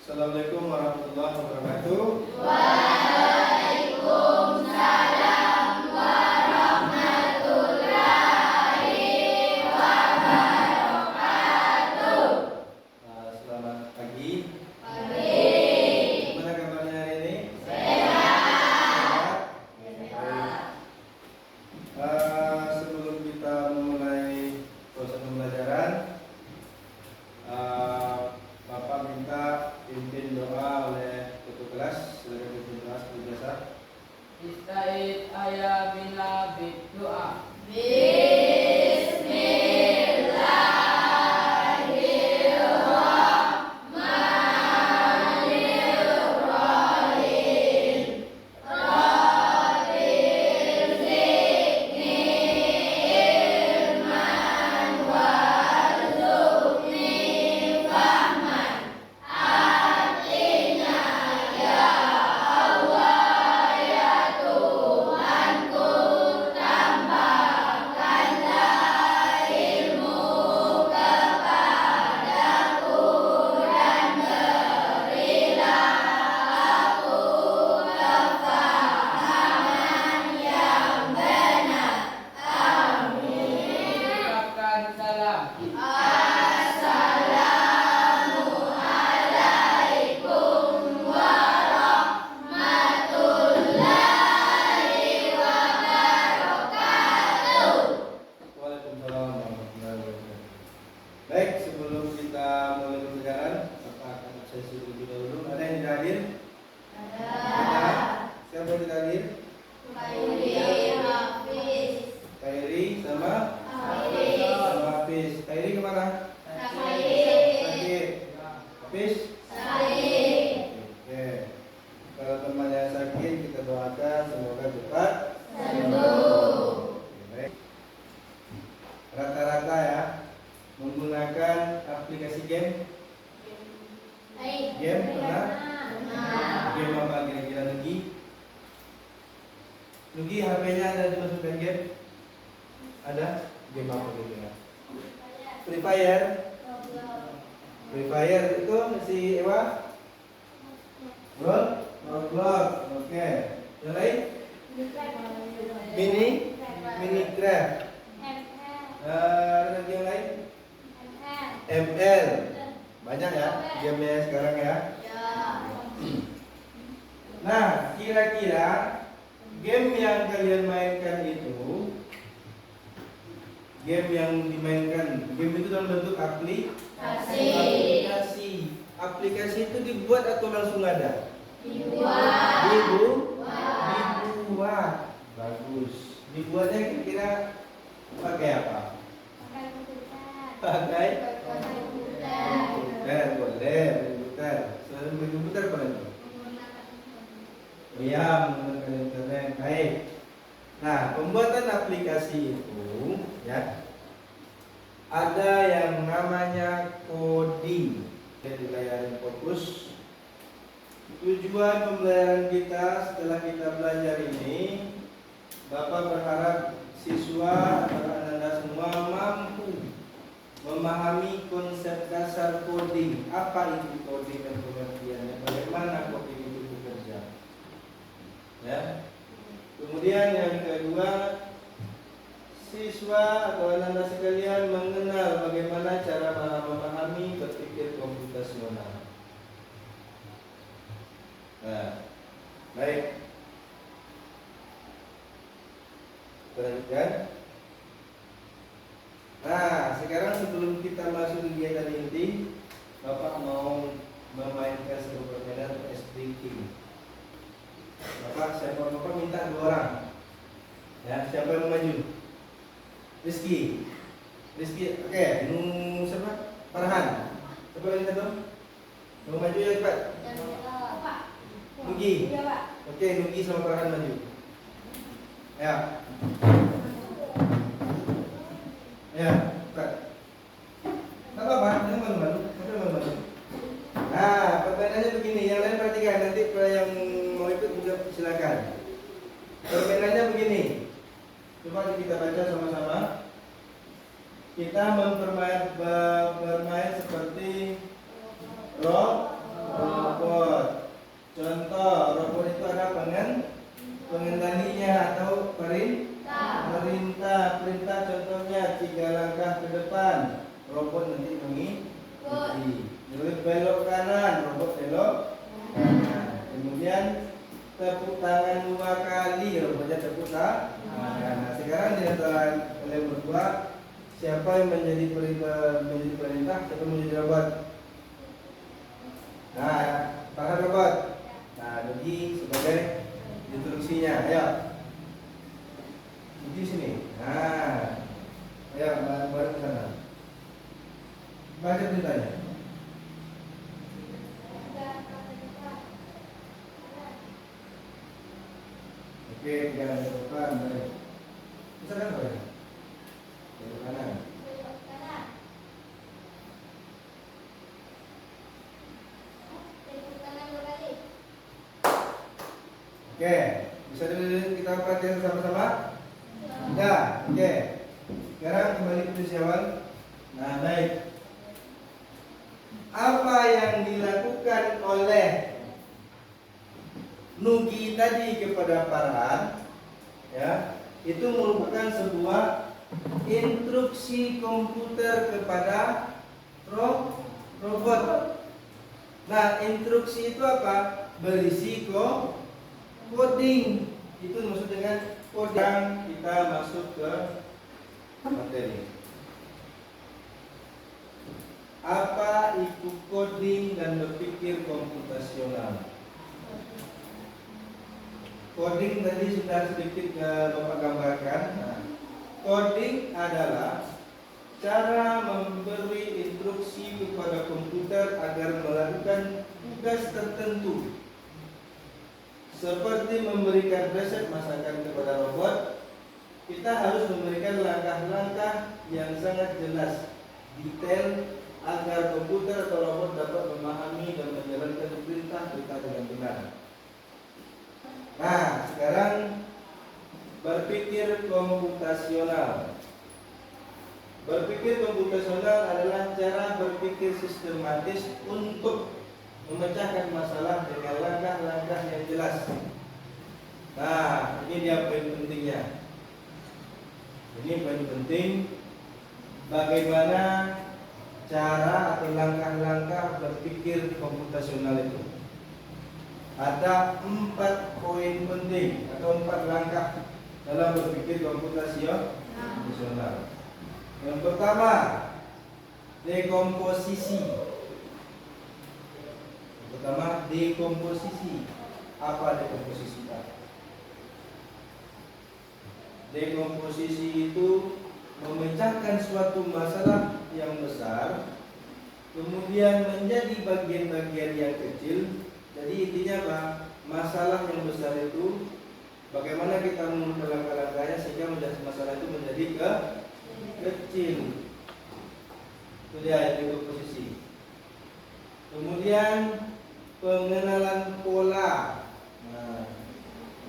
Assalamualaikum warahmatullahi wabarakatuh. Waalaikumsalam warahmatullahi wabarakatuh. Selamat pagi. Pagi. Gimana kabarnya hari ini? Sehat. Sebelum kita memulai proses pembelajaran, Bapak minta pimpin doa oleh ketua kelas. Silakan pimpin doa seperti biasa. Ista'id ayah bila doa. Bismillahirrahmanirrahim. Rabbil zidni ilman warzuqni fahman. Artinya, ya Allah ya Tuhanku, tambahkanlah ilmu kepadaku dan berilah aku kefahaman yang benar. Amin. Ucapkan salam. Assalamualaikum warahmatullahi wabarakatuh. Waalaikumsalam warahmatullahi wabarakatuh. Baik, sebelum kita mulai pembelajaran, Bapak akan sesi terlebih dahulu. Ada yang tidak hadir? Ada. Siapa yang tidak hadir? Khairi sama Hafiz. Khairi kemana? Sakit. Hafiz? Oke. Kalau temannya sakit, kita doakan semoga cepat sembuh. Baik. Rata-rata ya menggunakan aplikasi game. Game pernah? Game apa kira-kira Nugi? Nugi HP-nya ada dimasukkan game? Ada? Game apa kira-kira? Free Fire. Free Fire itu si Ewa? Roblox. Oke. Yang lain? Minecraft. Ada lagi yang lain? ML. Banyak ya game-nya sekarang ya. Nah, kira-kira game yang kalian mainkan itu, game yang dimainkan, game itu dalam bentuk aplikasi. Aplikasi itu dibuat atau langsung ada? Dibuat. Bagus. Dibuatnya kira-kira pakai apa? Pakai komputer, boleh komputer. Selain komputer apa lagi? Ya, menggunakan internet. Baik. Nah, pembuatan aplikasi itu ya ada yang namanya coding. Jadi layar fokus. Tujuan pembelajaran kita setelah kita belajar ini, Bapak berharap siswa atau Anda semua mampu memahami konsep dasar coding. Apa itu coding dan pengertiannya? Bagaimana coding itu bekerja? Ya. Kemudian yang kedua, siswa atau anak-anak sekalian mengenal bagaimana cara memahami berpikir komputasional. Nah, baik. Perhatikan. Nah, sekarang sebelum kita masuk kegiatan inti, Bapak mau memainkan sebuah permainan ice breaking. Bapak minta 2 orang. Ya, siapa yang mau maju? Rizky, oke. Siapa? Farhan. Siapa lagi satu? Mau maju ya cepat. Nugi. Oke, Nugi sama Farhan maju. Ya. Ya, cepat. Tak apa-apa, jangan malu-malu. Nah, permainannya begini. Yang lain perhatikan. Nanti yang mau ikut juga silakan. Permainannya begini. Coba kita baca sama-sama. Kita bermain seperti rock, berbelok kanan, robot belok kanan. Kemudian tepuk tangan 2 kali, robotnya tepuk tangan. Nah, sekarang di antara kalian berdua, siapa yang menjadi perintah, siapa yang menjadi robot? Nah, tangan robot. Nah, Nugi sebagai instruksinya, ayo. Nugi sini. Nah, ayo bareng ke sana. Baca perintahnya. Oke, pegangan ke depan, baik. Misalkan apa ya? Belok kanan. Oke, bisa dulu kita perhatikan sama-sama? Ya, oke. Sekarang kembali ke posisi awal. Nah, baik. Apa yang dilakukan oleh Nugi tadi kepada Farhan, ya, itu merupakan sebuah instruksi komputer kepada robot. Nah, instruksi itu apa? Berisi coding. Itu maksud dengan coding. Kita masuk ke materi. Apa itu coding dan berpikir komputasional? Coding tadi sudah sedikit Bapak gambarkan. Nah, coding adalah cara memberi instruksi kepada komputer agar melakukan tugas tertentu, seperti memberikan resep masakan kepada robot. Kita harus memberikan langkah-langkah yang sangat jelas, detail, agar komputer atau robot dapat memahami dan menjalankan perintah-perintah dengan benar. Nah, sekarang berpikir komputasional. Berpikir komputasional adalah cara berpikir sistematis untuk memecahkan masalah dengan langkah-langkah yang jelas. Nah, ini dia poin pentingnya. Ini poin penting, bagaimana cara atau langkah-langkah berpikir komputasional itu. Ada 4 poin penting atau 4 langkah dalam berpikir komputasional. Yang pertama, dekomposisi. Apa dekomposisi? Dekomposisi itu memecahkan suatu masalah yang besar, kemudian menjadi bagian-bagian yang kecil. Jadi intinya apa? Masalah yang besar itu bagaimana kita mengumpulkan langkah-langkahnya sehingga masalah itu menjadi kecil. Itu dia dekomposisi. Kemudian pengenalan pola. Nah,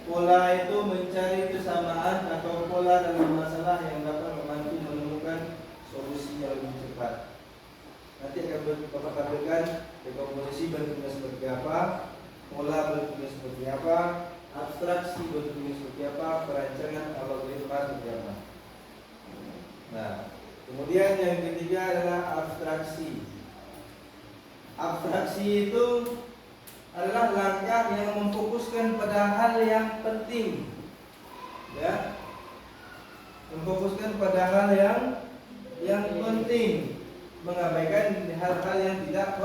pola itu mencari kesamaan atau pola dalam masalah yang dapat membantu menemukan solusi yang lebih cepat. Nanti akan Bapak tampilkan dekomposisi bentuknya seperti apa, pola bentuknya seperti apa, abstraksi bentuknya seperti apa, perancangan algoritma seperti apa. Nah, kemudian yang ketiga adalah abstraksi. Abstraksi itu adalah langkah yang memfokuskan pada hal yang penting, ya, memfokuskan pada hal yang penting, mengabaikan hal-hal yang tidak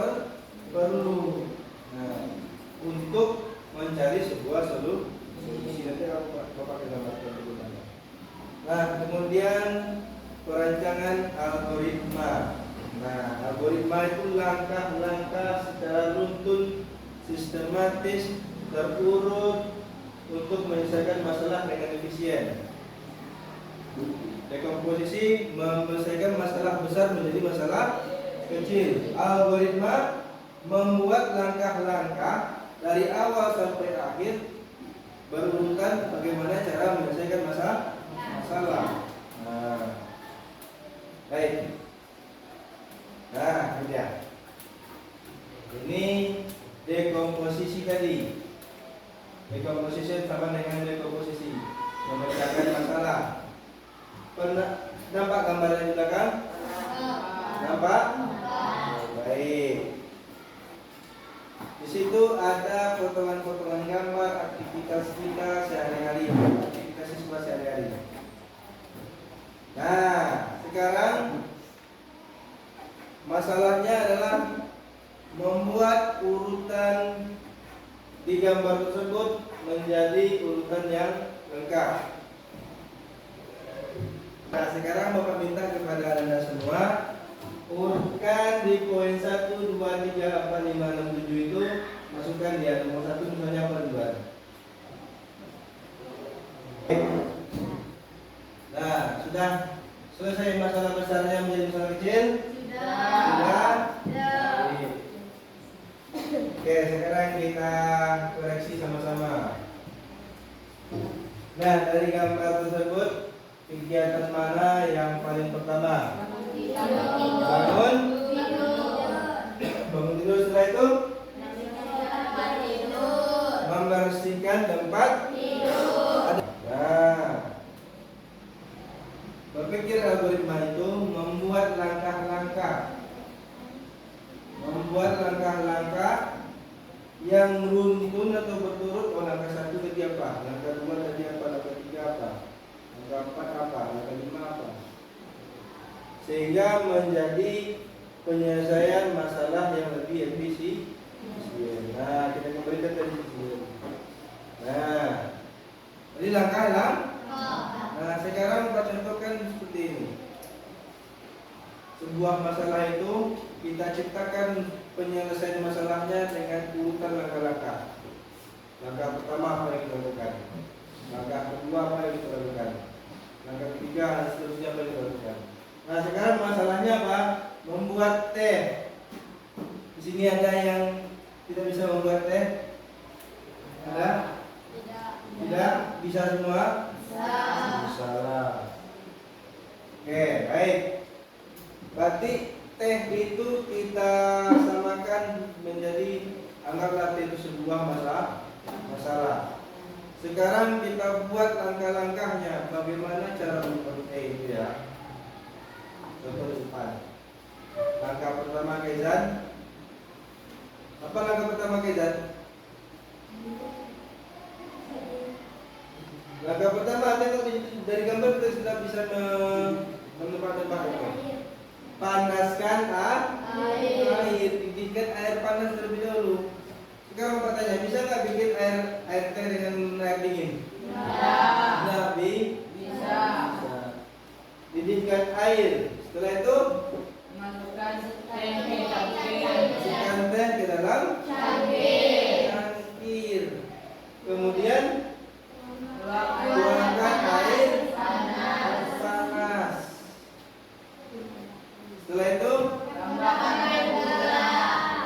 perlu. Nah, untuk mencari sebuah solusi. Nanti Bapak gambarkan dulu. Nah, kemudian perancangan algoritma. Nah, algoritma itu langkah-langkah secara runtun, sistematis, terurut untuk menyelesaikan masalah dengan efisien. Dekomposisi menyelesaikan masalah besar menjadi masalah kecil. Algoritma membuat langkah-langkah dari awal sampai akhir berurutan bagaimana cara menyelesaikan masalah. Nah, baik. Nah, ini dia. Ini dekomposisi tadi. Dekomposisi sama dengan dekomposisi, memecahkan masalah. Pernah nampak gambaran di belakang? Nampak? Baik. aktivitas kita sehari-hari, aktivitas siswa sehari-hari. Nah, sekarang masalahnya adalah membuat urutan di gambar tersebut menjadi urutan yang lengkap. Nah, sekarang Bapak minta kepada Anda semua urutkan di poin 1, 2, 3, 4, 5, 6, 7 itu masukkan dia nomor 1 misalnya apa duluan. Nah, sudah selesai masalah besarnya menjadi masalah kecil? Sudah? Baik. Oke, sekarang kita koreksi sama-sama. Nah, dari gambar tersebut kegiatan mana yang paling pertama? Bangun tidur. Setelah itu membersihkan tempat tidur. Nah, berpikir algoritma itu membuat langkah-langkah yang runtun atau berturut. Oh, langkah 1 tadi apa? Langkah 2 tadi apa? Langkah 3 apa? Langkah 4 apa? Langkah 5 apa? Sehingga menjadi penyelesaian masalah yang lebih efisien. Nah, kita kembalikan tadi efisien. Nah, jadi langkah lang. Nah, sekarang kita contohkan seperti ini. Sebuah masalah itu kita ciptakan penyelesaian masalahnya dengan urutan langkah-langkah. Langkah pertama apa yang kita lakukan? Langkah kedua apa yang kita lakukan? Langkah ketiga dan seterusnya apa yang kita lakukan? Nah, sekarang masalahnya apa? Membuat teh. Di sini ada yang tidak bisa membuat teh? Ada? Tidak? Bisa semua? Bisa lah. Oke, baik. Berarti teh itu kita samakan menjadi, anggaplah teh itu sebuah masalah. Sekarang kita buat langkah-langkahnya, bagaimana cara membuat teh itu ya. Contoh depan. Langkah pertama Kezan. Apa langkah pertama Kezan? Langkah pertama dari gambar kita sudah bisa menebak-nebak itu. Panaskan air, bikinkan air panas terlebih dahulu. Sekarang Bapak tanya, bisa nggak bikin air teh dengan air dingin? Bisa. Bisa. Didihkan air. Setelah itu Masukkan teh ke cangkir. masukkan teh ke dalam cangkir. Kemudian tuangkan air panas. Setelah itu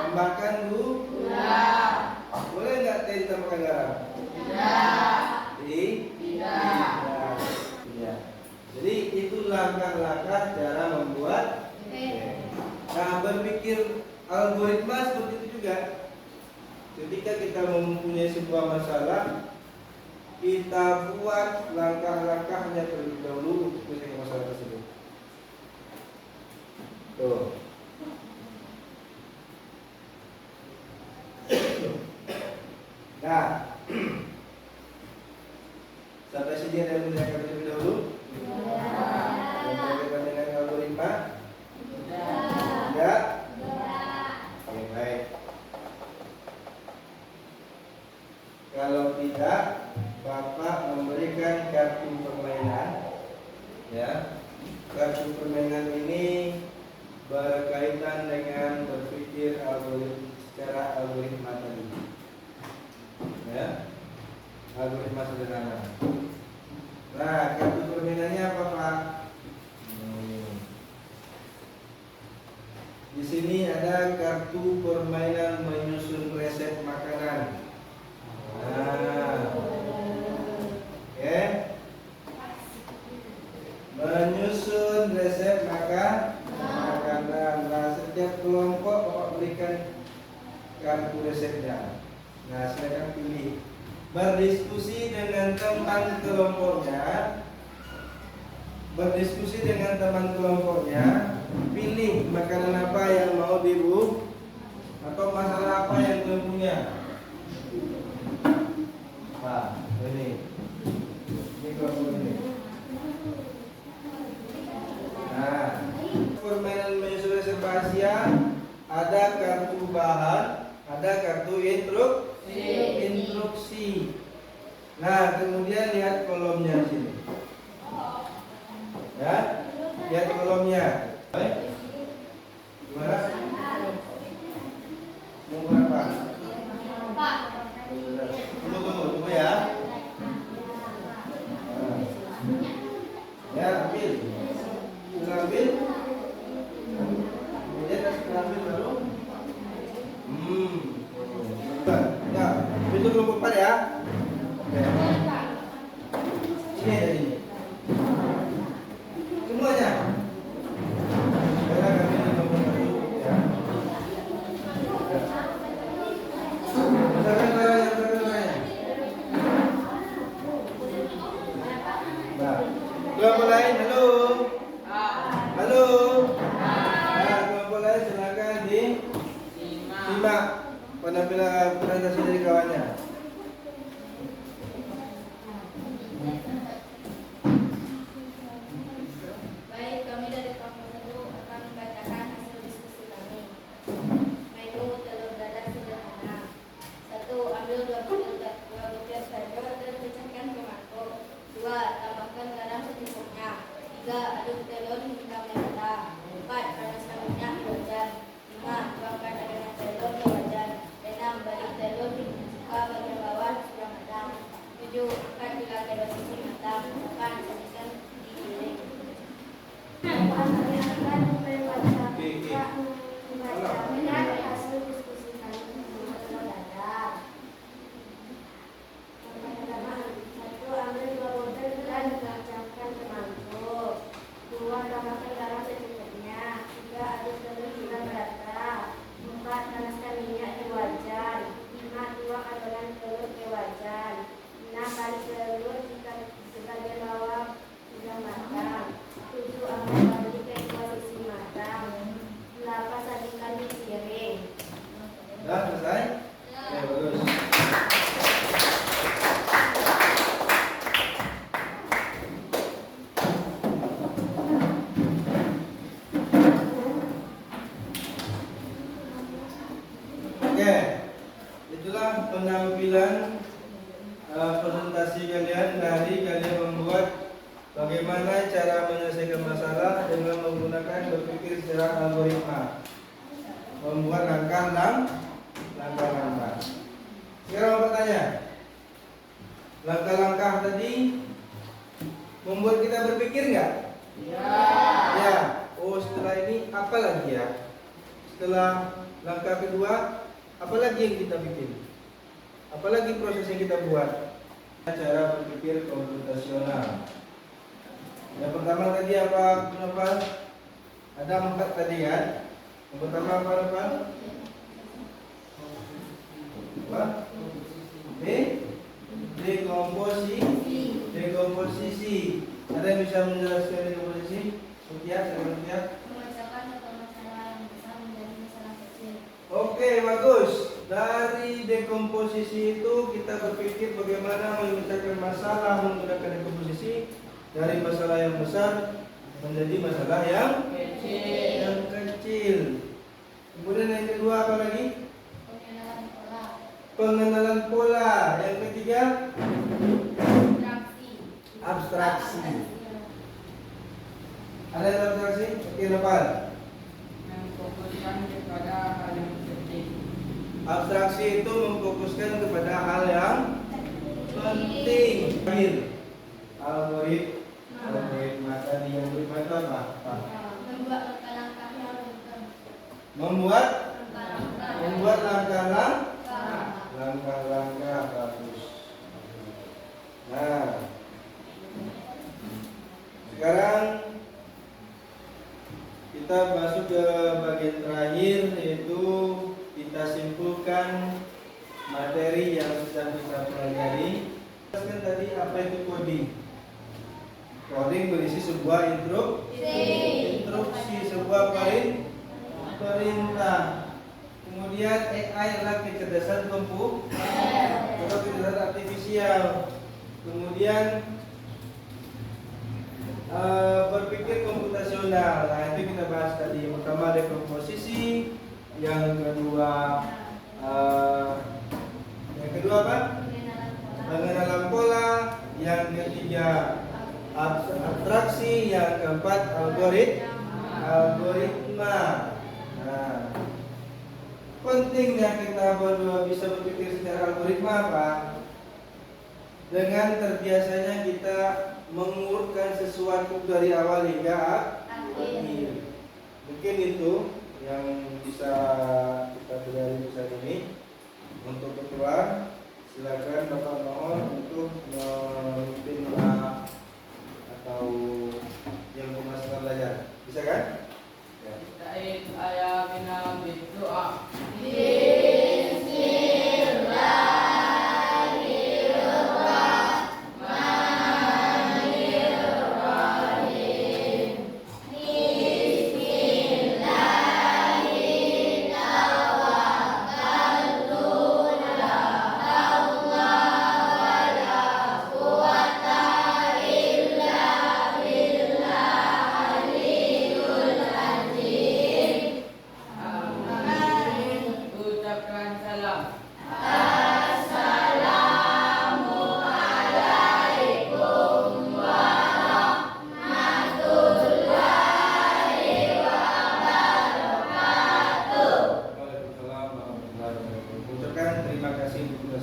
tambahkan gula. Boleh nggak teh ditambahkan garam? Tidak. Ya. Jadi itu langkah-langkah cara membuat teh. Nah, berpikir algoritma seperti itu juga. Ketika kita mempunyai sebuah masalah, kita buat langkah-langkahnya terlebih dahulu untuk menyelesaikan masalah tersebut. Tuh. Nah, sampai sini ada yang menanyakan terlebih dahulu? Yang berkaitan dengan algoritma? Tidak? Oke, baik. Kalau tidak, Bapak memberikan kartu permainan. Ya, kartu permainan ini berkaitan dengan berpikir secara algoritma tadi. Ya, algoritma sederhana. Nah, kartu permainannya apa, Pak? Di sini ada kartu permainan menyusun resep makanan. Nah, oke. Menyusun resep makanan. Nah, setiap kelompok Bapak berikan kartu resepnya. Nah, silakan pilih. Berdiskusi dengan teman kelompoknya. Pilih makanan apa yang mau dibu atau masalah apa yang belum punya. Nah, ada kartu instruksi. Nah, kemudian lihat kolomnya sini. Ya, lihat kolomnya. Baik. Gimana? Mau berapa? Tunggu ya. Ya, ambil. Sudah ambil. Kemudian setelah ambil baru. Ya, itu belum empat ya. Oke. Sini ada ini. Semuanya. Sekarang kami nomor satu ya. Misalkan barangnya. Nah, kelompok lain, halo. Halo. Nah, kelompok lain silakan simak penampilan presentasi dari kawannya. Baik, kami dari kelompok 1 akan membacakan hasil diskusi kami. Menu telur dadar sederhana. 1. Ambil 2 butir sayur dan pecahkan ke mangkok. 2. Tambahkan garam secukupnya. 3. Aduk telur hingga merata. 4. Panaskan minyak di wajan. 5. Tuangkan adonan telur ke wajan. 6. Balik telur hingga bagian bawah sudah matang. 7. Angkat hingga telur isi matang. 8. Sajikan di piring. Kami akan membacakan hasil diskusi kami tentang telur dadar. Yang pertama, 1. Ambil 2 butir dan pecahkan ke mangkok. 2. Tambahkan garam secukupnya. 3. Aduk telur hingga merata. 4. Panaskan minyak di wajan. 5. Tuang adonan telur ke wajan. 6. Balik telur jika sebagian bawah sudah matang. 7. Angkat balik ke posisi matang. 8. Sajikan di piring. Sudah selesai? Ya, bagus. Oke, itulah penampilan presentasi kalian dari kalian membuat bagaimana cara menyelesaikan masalah dengan menggunakan berpikir secara algoritma, membuat langkah-langkah. Sekarang mau tanya, langkah-langkah tadi membuat kita berpikir nggak? Ya. Oh, setelah ini apa lagi ya? Setelah langkah kedua, apa lagi yang kita bikin? Apalagi proses yang kita buat? Cara berpikir komputasional. Yang pertama tadi apa? Ada 4 tadi kan? Yang pertama apa? Dekomposisi. Ada yang bisa menjelaskan dekomposisi? Saya Memecahkan satu masalah yang besar menjadi masalah kecil. Oke, bagus. Dari dekomposisi itu kita berpikir bagaimana memecahkan masalah menggunakan dekomposisi dari masalah yang besar menjadi masalah yang kecil. Kemudian yang kedua apa lagi? Pengenalan pola. Pengenalan pola. Yang ketiga Abstraksi. Ada yang abstraksi? Oke, Nopal. Memfokuskan kepada hal yang penting. Abstraksi itu memfokuskan kepada hal yang penting. Algoritma tadi yang berikut apa? Membuat langkah-langkah yang runtun. Membuat Langkah-langkah. langkah bagus. Nah, sekarang kita masuk ke bagian terakhir, yaitu kita simpulkan materi yang sudah kita pelajari. Jelaskan tadi apa itu coding. Coding berisi sebuah instruksi, sebuah perintah. Kemudian AI adalah kecerdasan komputer atau kecerdasan artifisial. Kemudian berpikir komputasional. Nah, itu kita bahas tadi. Yang pertama dekomposisi, yang kedua Ya, abstraksi. Yang keempat algoritma. Nah, pentingnya kita bisa berpikir secara algoritma apa? Dengan terbiasanya kita mengurutkan sesuatu dari awal hingga akhir. Mungkin itu yang bisa kita pelajari saat ini. Untuk ketua, silakan Bapak mohon untuk memimpin atau yang memasukkan belajar. Bisa kan? Ya. Ta'id ayatina berdoa. Ucapkan salam. Waalaikumsalam warahmatullahi wabarakatuh. Ucapkan terima kasih untuk